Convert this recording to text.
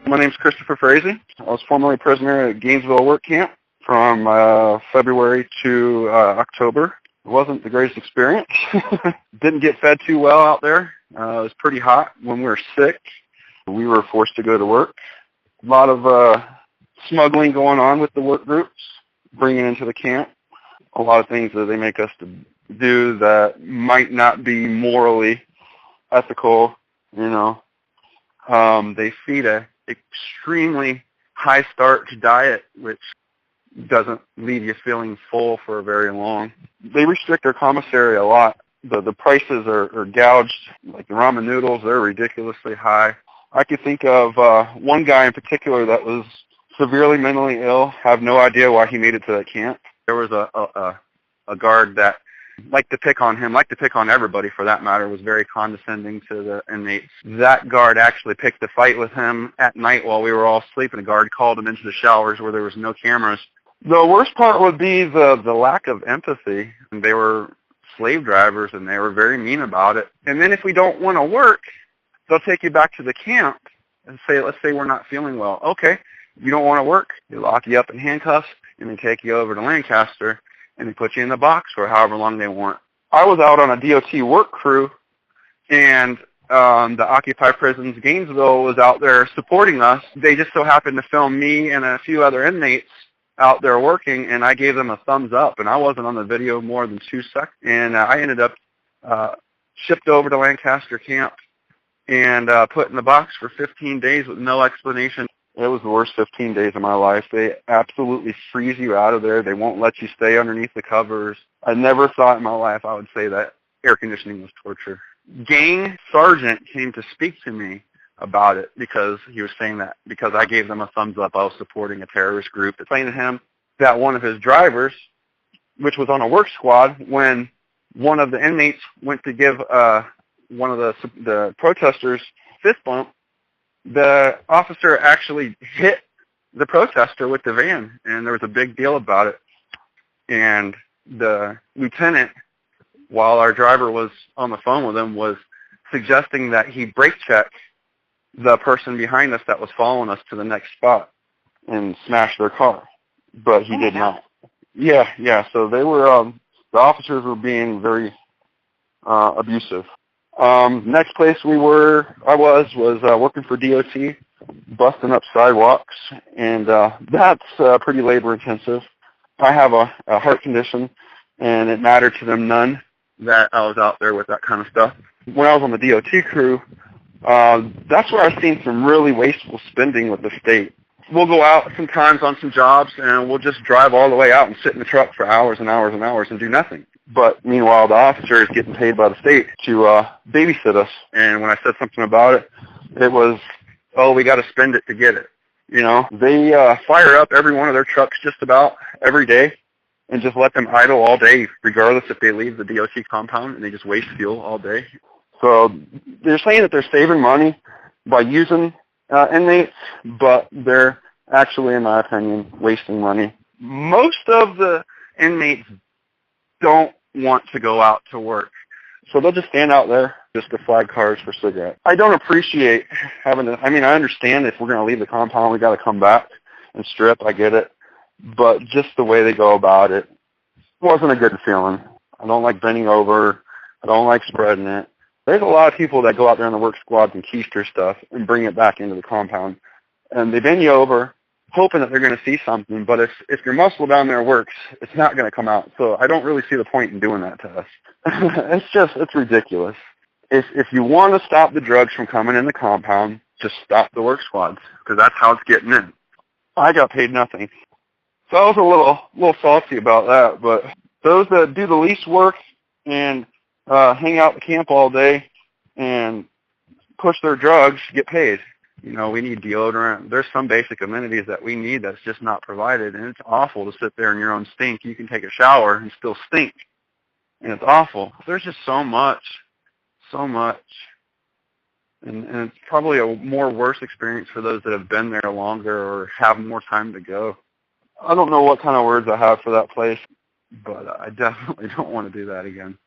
My name's Christopher Frazee. I was formerly prisoner at Gainesville Work Camp from February to October. It wasn't the greatest experience. Didn't get fed too well out there. It was pretty hot. When we were sick, we were forced to go to work. A lot of smuggling going on with the work groups, bringing into the camp. A lot of things that they make us to do that might not be morally ethical, you know. They feed a extremely high starch diet, which doesn't leave you feeling full for very long. They restrict our commissary a lot. The prices are gouged. Like the ramen noodles, they're ridiculously high. I could think of one guy in particular that was severely mentally ill. Have no idea why he made it to that camp. There was a guard that liked to pick on him, liked to pick on everybody for that matter, was very condescending to the inmates. That guard actually picked a fight with him at night while we were all sleeping. A guard called him into the showers where there was no cameras. The worst part would be the lack of empathy. They were slave drivers and they were very mean about it. And then if we don't want to work, they'll take you back to the camp and say, let's say we're not feeling well. Okay, you don't want to work. They lock you up in handcuffs and they take you over to Lancaster and they put you in the box for however long they want. I was out on a DOT work crew, and the Occupy Prisons Gainesville was out there supporting us. They just so happened to film me and a few other inmates out there working, and I gave them a thumbs up, and I wasn't on the video more than 2 seconds. And I ended up shipped over to Lancaster camp and put in the box for 15 days with no explanation. It was the worst 15 days of my life. They absolutely freeze you out of there. They won't let you stay underneath the covers. I never thought in my life I would say that air conditioning was torture. Gang sergeant came to speak to me about it because he was saying that because I gave them a thumbs up, I was supporting a terrorist group. Explained to him that one of his drivers, which was on a work squad, when one of the inmates went to give one of the protesters fist bump, the officer actually hit the protester with the van, and there was a big deal about it. And the lieutenant, while our driver was on the phone with him, was suggesting that he brake check the person behind us that was following us to the next spot and smash their car. But he did not. Yeah. So they were, the officers were being very abusive. Next place I was working for DOT, busting up sidewalks, and that's pretty labor intensive. I have a heart condition, and it mattered to them none that I was out there with that kind of stuff. When I was on the DOT crew, that's where I've seen some really wasteful spending with the state. We'll go out sometimes on some jobs, and we'll just drive all the way out and sit in the truck for hours and hours and hours and do nothing. But meanwhile, the officer is getting paid by the state to babysit us. And when I said something about it, it was, oh, we got to spend it to get it. You know, they fire up every one of their trucks just about every day and just let them idle all day, regardless if they leave the DOC compound, and they just waste fuel all day. So they're saying that they're saving money by using inmates, but they're actually, in my opinion, wasting money. Most of the inmates don't want to go out to work, so they'll just stand out there just to flag cars for cigarettes. I don't appreciate having to, I understand if we're going to leave the compound, we got to come back and strip, I get it, but just the way they go about it wasn't a good feeling. I don't like bending over, I don't like spreading it. There's a lot of people that go out there in the work squads and keister stuff and bring it back into the compound, and they bend you over hoping that they're going to see something, but if your muscle down there works, it's not going to come out. So I don't really see the point in doing that to us. It's ridiculous. If you want to stop the drugs from coming in the compound, just stop the work squads, because that's how it's getting in. I got paid nothing. So I was a little salty about that, but those that do the least work and hang out at the camp all day and push their drugs get paid. You know, we need deodorant. There's some basic amenities that we need that's just not provided, and it's awful to sit there in your own stink. You can take a shower and still stink, and it's awful. There's just so much. And it's probably a more worse experience for those that have been there longer or have more time to go. I don't know what kind of words I have for that place, but I definitely don't want to do that again.